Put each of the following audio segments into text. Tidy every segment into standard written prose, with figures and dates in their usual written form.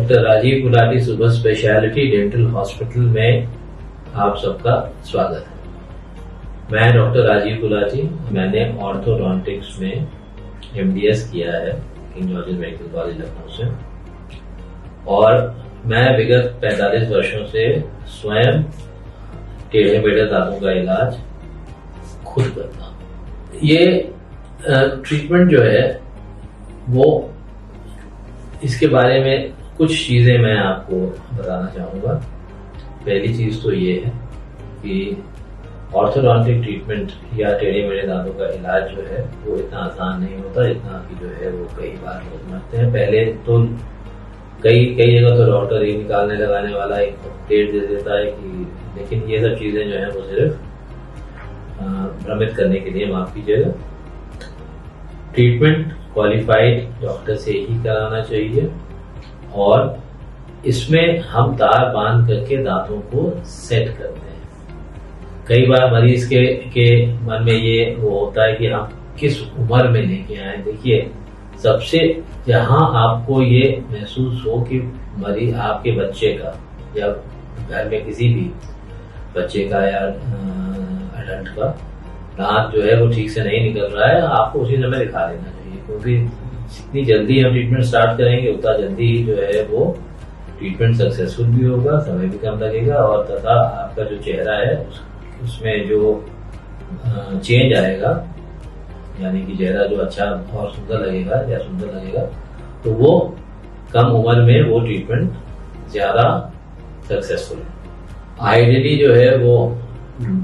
Doctor Rajiv Gulati super speciality dental hospital में आप सबका स्वागत है। मैं डॉक्टर राजीव गुलाटी, मैंने ऑर्थोडोंटिक्स में एमडीएस किया है king George medical college Lucknow से, और मैं विगत 45 वर्षों से स्वयं टेढ़े मेढ़े दांतों का इलाज खुद करता हूँ। ये ट्रीटमेंट जो है वो, इसके बारे में कुछ चीजें मैं आपको बताना चाहूंगा। पहली चीज तो ये है कि ऑर्थोडोंटिक ट्रीटमेंट या टेढ़े मेढ़े दांतों का इलाज जो है वो इतना आसान नहीं होता जितना कि जो है वो कई बार लोग समझते हैं। पहले तो कई जगह तो डॉक्टर ही निकालने लगाने वाला एक डेट दे देता है कि, लेकिन ये सब चीजें जो है वो सिर्फ भ्रमित करने के लिए, माफ कीजिएगा। ट्रीटमेंट क्वालिफाइड डॉक्टर से ही कराना चाहिए, और इसमें हम तार बांध करके दांतों को सेट करते हैं। कई बार मरीज के मन में ये वो होता है कि हम किस उम्र में लेके आए। देखिए, सबसे जहां आपको ये महसूस हो कि मरीज आपके बच्चे का या घर में किसी भी बच्चे का या एडल्ट का दांत जो है वो ठीक से नहीं निकल रहा है, आपको उसी समय दिखा देना चाहिए, क्योंकि जितनी जल्दी हम ट्रीटमेंट स्टार्ट करेंगे उतना जल्दी ही जो है वो ट्रीटमेंट सक्सेसफुल भी होगा, समय भी कम लगेगा, और तथा आपका जो चेहरा है उसमें जो चेंज आएगा, यानी कि चेहरा जो अच्छा और सुंदर लगेगा या सुंदर लगेगा, तो वो कम उम्र में वो ट्रीटमेंट ज्यादा सक्सेसफुल है। आइडियली जो है वो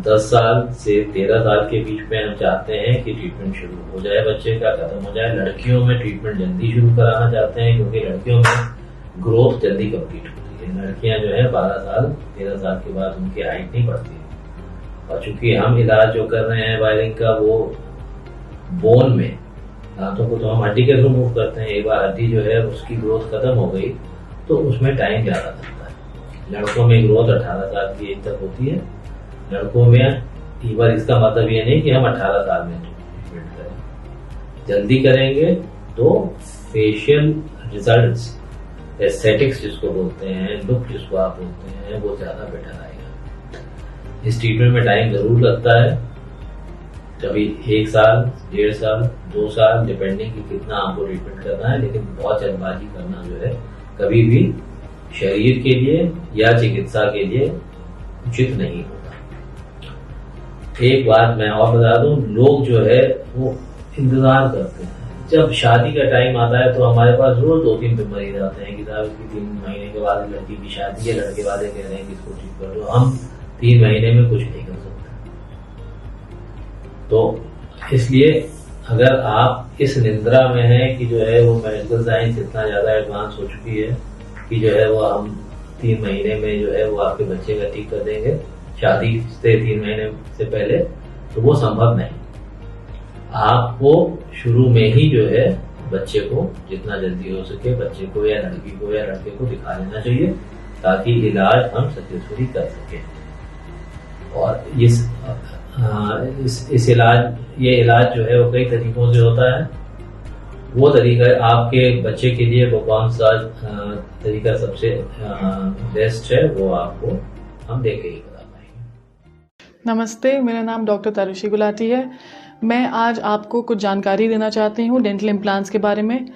10 साल से 13 साल के बीच में हम चाहते हैं कि ट्रीटमेंट शुरू हो जाए, बच्चे का खत्म हो जाए। लड़कियों में ट्रीटमेंट जल्दी शुरू कराना चाहते हैं, क्योंकि लड़कियों में ग्रोथ जल्दी कंप्लीट होती है। लड़कियां जो है 12 साल 13 साल के बाद उनकी हाइट नहीं बढ़ती, और चूंकि हम इलाज जो कर रहे हैं वायरिंग का वो बोन में, दांतों को तो हम हड्डी के थ्रू मूव करते हैं। एक बार हड्डी जो है उसकी ग्रोथ खत्म हो गई तो उसमें टाइम ज्यादा लगता है। लड़कों में ग्रोथ 18 साल की एज तक होती है, लड़कों में एक बार। इसका मतलब ये नहीं कि हम 18 साल में ट्रीटमेंट करें। जल्दी करेंगे तो फेशियल रिजल्ट्स, एस्थेटिक्स जिसको बोलते हैं, लुक जिसको आप बोलते हैं, वो ज्यादा बेटर आएगा। इस ट्रीटमेंट में टाइम जरूर लगता है, कभी 1 साल, 1.5 साल, 2 साल, डिपेंडिंग कि कितना आपको ट्रीटमेंट करना है, लेकिन बहुत जल्दबाजी करना जो है कभी भी शरीर के लिए या चिकित्सा के लिए उचित नहीं होता। एक बात मैं और बता दूं, लोग जो है वो इंतजार करते हैं। जब शादी का टाइम आता है तो हमारे पास रोज 2-3 मरीज आते हैं कि साहब इसकी 3 महीने के बाद लड़की की शादी है, लड़के वाले कह रहे हैं कि इसको ठीक कर दो। हम 3 महीने में कुछ नहीं कर सकते। तो इसलिए अगर आप इस निंद्रा में हैं कि जो है वो मेडिकल साइंस इतना ज्यादा एडवांस हो चुकी है कि जो है वो हम 3 महीने में जो है वो आपके बच्चे का ठीक कर देंगे शादी से 3 महीने से पहले, तो वो संभव नहीं। आपको शुरू में ही जो है बच्चे को जितना जल्दी हो सके बच्चे को या लड़की को या लड़के को दिखा देना चाहिए, ताकि इलाज हम सक्सेसफुली कर सकें। और इस ये इलाज जो है वो कई तरीकों से होता है। वो तरीका आपके बच्चे के लिए वो कौन सा तरीका सबसे बेस्ट है, वो आपको हम देख के ही बता पाएंगे। नमस्ते, मेरा नाम डॉक्टर तारुषी गुलाटी है। मैं आज आपको कुछ जानकारी देना चाहती हूँ डेंटल इम्प्लांट्स के बारे में,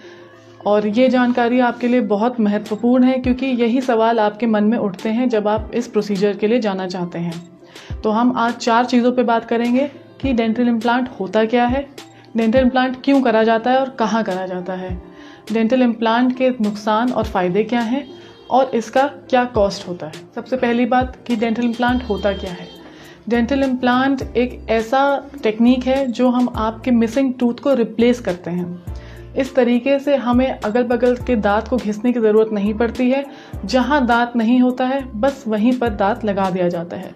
और ये जानकारी आपके लिए बहुत महत्वपूर्ण है, क्योंकि यही सवाल आपके मन में उठते हैं जब आप इस प्रोसीजर के लिए जाना चाहते हैं। तो हम आज 4 चीज़ों पे बात करेंगे कि डेंटल इम्प्लांट होता क्या है, डेंटल इम्प्लांट क्यों करा जाता है और कहाँ करा जाता है, डेंटल इम्प्लांट के नुकसान और फ़ायदे क्या हैं, और इसका क्या कॉस्ट होता है। सबसे पहली बात कि डेंटल इम्प्लांट होता क्या है। डेंटल इम्प्लांट एक ऐसा टेक्निक है जो हम आपके मिसिंग टूथ को रिप्लेस करते हैं। इस तरीके से हमें अगल बगल के दांत को घिसने की ज़रूरत नहीं पड़ती है। जहाँ दांत नहीं होता है बस वहीं पर दांत लगा दिया जाता है।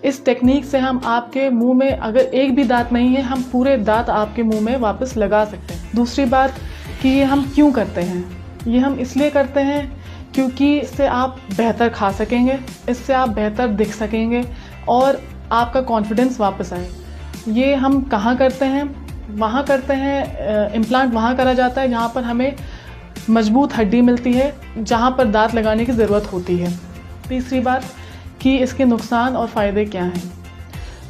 इस टेक्निक से हम आपके मुंह में अगर एक भी दांत नहीं है, हम पूरे दांत आपके मुंह में वापस लगा सकते हैं। दूसरी बात कि ये हम क्यों करते हैं, ये हम इसलिए करते हैं क्योंकि इससे आप बेहतर खा सकेंगे, इससे आप बेहतर दिख सकेंगे और आपका कॉन्फिडेंस वापस आए। ये हम कहाँ करते हैं? वहाँ करते हैं, इम्प्लांट वहाँ करा जाता है जहाँ पर हमें मजबूत हड्डी मिलती है जहाँ पर दांत लगाने की ज़रूरत होती है। तीसरी बात कि इसके नुकसान और फ़ायदे क्या हैं।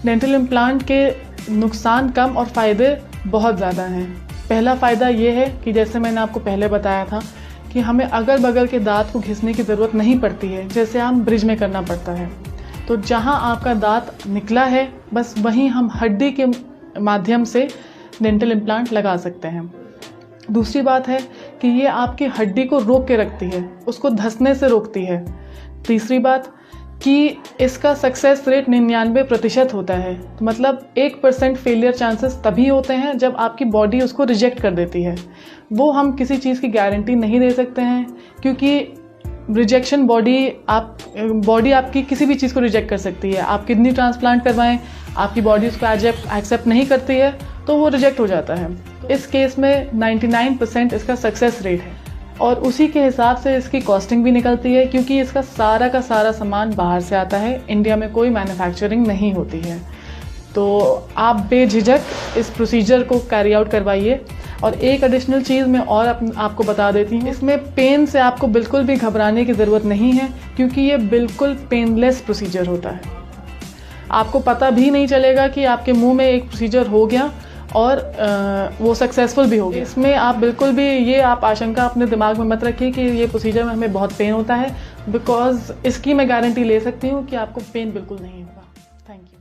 डेंटल इम्प्लांट के नुकसान कम और फ़ायदे बहुत ज़्यादा हैं। पहला फ़ायदा ये है कि जैसे मैंने आपको पहले बताया था कि हमें अगल बगल के दांत को घिसने की ज़रूरत नहीं पड़ती है, जैसे हम ब्रिज में करना पड़ता है। तो जहाँ आपका दांत निकला है बस वहीं हम हड्डी के माध्यम से डेंटल इम्प्लांट लगा सकते हैं। दूसरी बात है कि ये आपकी हड्डी को रोक के रखती है, उसको धंसने से रोकती है। तीसरी बात कि इसका सक्सेस रेट 99% होता है। तो मतलब 1% फेलियर चांसेस तभी होते हैं जब आपकी बॉडी उसको रिजेक्ट कर देती है। वो हम किसी चीज़ की गारंटी नहीं दे सकते हैं, क्योंकि रिजेक्शन बॉडी आपकी किसी भी चीज़ को रिजेक्ट कर सकती है। आप किडनी ट्रांसप्लांट करवाएं, आपकी बॉडी उसको एक्सेप्ट नहीं करती है तो वो रिजेक्ट हो जाता है। इस केस में 99% इसका सक्सेस रेट है और उसी के हिसाब से इसकी कॉस्टिंग भी निकलती है, क्योंकि इसका सारा का सारा सामान बाहर से आता है, इंडिया में कोई मैन्युफैक्चरिंग नहीं होती है। तो आप बेझिझक इस प्रोसीजर को कैरी आउट करवाइए। और एक एडिशनल चीज़ मैं और आपको बता देती हूँ, इसमें पेन से आपको बिल्कुल भी घबराने की ज़रूरत नहीं है, क्योंकि ये बिल्कुल पेनलेस प्रोसीजर होता है। आपको पता भी नहीं चलेगा कि आपके मुंह में एक प्रोसीजर हो गया और वो सक्सेसफुल भी हो गया। इसमें आप बिल्कुल भी ये आप आशंका अपने दिमाग में मत रखिए कि ये प्रोसीजर में हमें बहुत पेन होता है, बिकॉज इसकी मैं गारंटी ले सकती हूँ कि आपको पेन बिल्कुल नहीं होगा। Thank you.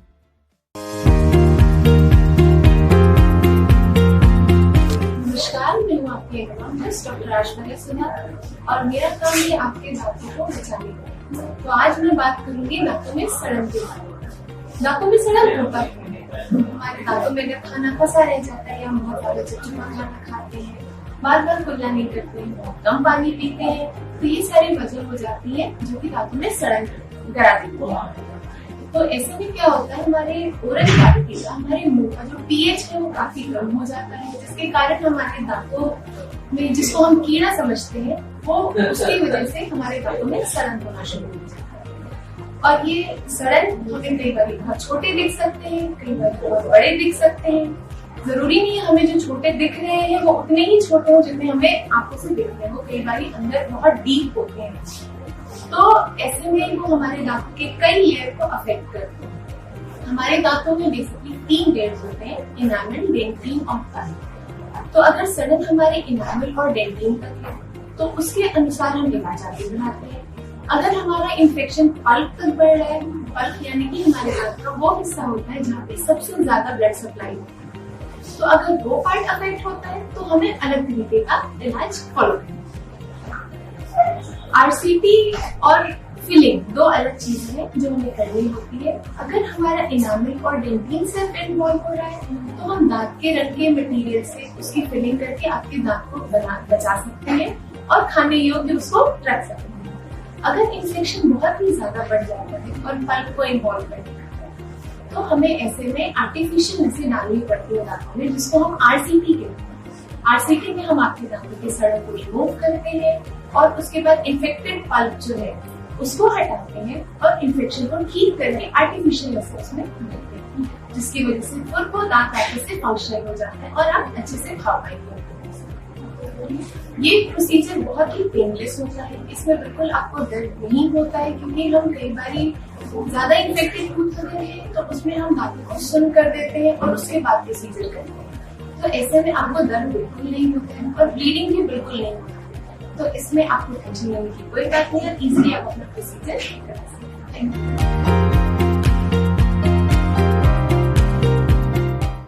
नमस्कार, मैं हूँ आपकी एग्जामिनर डॉक्टर ऐश्वर्या सिन्हा और मेरा काम है आपके दांतों को बचाने का। तो आज मैं बात करूंगी दांतों में सड़न के बारे में। दांतों में सड़न होता है, हमारे दांतों में अगर खाना फंसा रह जाता है या हम बहुत ज्यादा चिपचिपा खाना खाते हैं, बार बार कुल्ला नहीं करते हैं, कम पानी पीते हैं, तो ये सारी वजह हो जाती है जो कि दांतों में सड़न करा देती है। तो ऐसे में क्या होता है, हमारे ओरल कैविटी का, हमारे मुंह का जो पीएच है वो काफी कम हो जाता है, जिसके कारण हमारे दांतों में, जिसको हम कीड़ा समझते हैं, वो उसकी वजह से हमारे दांतों में सड़न होना शुरू हो जाता है। और ये सड़न हमें कई बार बहुत छोटे दिख सकते हैं, कई बार बहुत बड़े दिख सकते हैं। जरूरी नहीं है हमें जो छोटे दिख रहे हैं वो उतने ही छोटे हो जितने हमें आंखों से दिख रहे हैं, वो कई बार अंदर बहुत डीप होते हैं। तो ऐसे में वो हमारे दांतों के कई लेयर को अफेक्ट करते हैं। हमारे दांतों में बेसिकली 3 लेयर्स होते हैं, इनामल, डेंटिन और पल्प। तो अगर सड़न हमारे इनामल और डेंटिन तक है तो उसके अनुसार हम इलाज आगे बढ़ाते हैं। अगर हमारा इन्फेक्शन पल्प तक बढ़ रहा है, पल्प यानी कि हमारे दांत का वो हिस्सा होता है जहाँ पे सबसे ज्यादा ब्लड सप्लाई होता है, तो अगर वो पार्ट अफेक्ट होता है तो हमें अलग तरीके का इलाज फॉलो करना है। आरसीटी और फिलिंग 2 अलग चीजें हैं जो हमें करनी होती है। अगर हमारा इनामल और डेंटिन सिर्फ इन्वॉल्व हो रहा है तो हम दांत के रंग के मटेरियल से उसकी फिलिंग करके आपके दांत को बचा सकते हैं और खाने योग्य उसको रख सकते हैं। अगर इन्फेक्शन बहुत ही ज्यादा बढ़ जाता है और पल्प को इन्वॉल्व करने लगता है तो हमें ऐसे में आर्टिफिशियल नसें डालनी पड़ती है दांतों में, जिसको हम आरसीटी कहते हैं। आरसीटी में हम आपके दांतों के सड़न को रिमूव करते हैं और उसके बाद इन्फेक्टेड पल्प जो है उसको हटाते हैं और इन्फेक्शन को ठीक करके आर्टिफिशियल नसें उसमें डालते हैं, जिसकी वजह से फिर वो दांत अच्छे से फंक्शनल हो जाता है और आप अच्छे से खा पाएंगे। ये प्रोसीजर बहुत ही पेनलेस होता है, इसमें बिल्कुल आपको दर्द नहीं होता है, क्योंकि हम कई बार ज्यादा इन्फेक्टेड टूथ होते हैं तो उसमें हम दांतों को सुन कर देते हैं और उसके बाद प्रोसीजर करते हैं। तो ऐसे में आपको दर्द बिल्कुल नहीं होता है और ब्लीडिंग भी बिल्कुल नहीं होता है। तो इसमें आपको टेंशन लेने की कोई बात नहीं है, इजीली आप अपना प्रोसीजर कर सकते हैं। Thank you.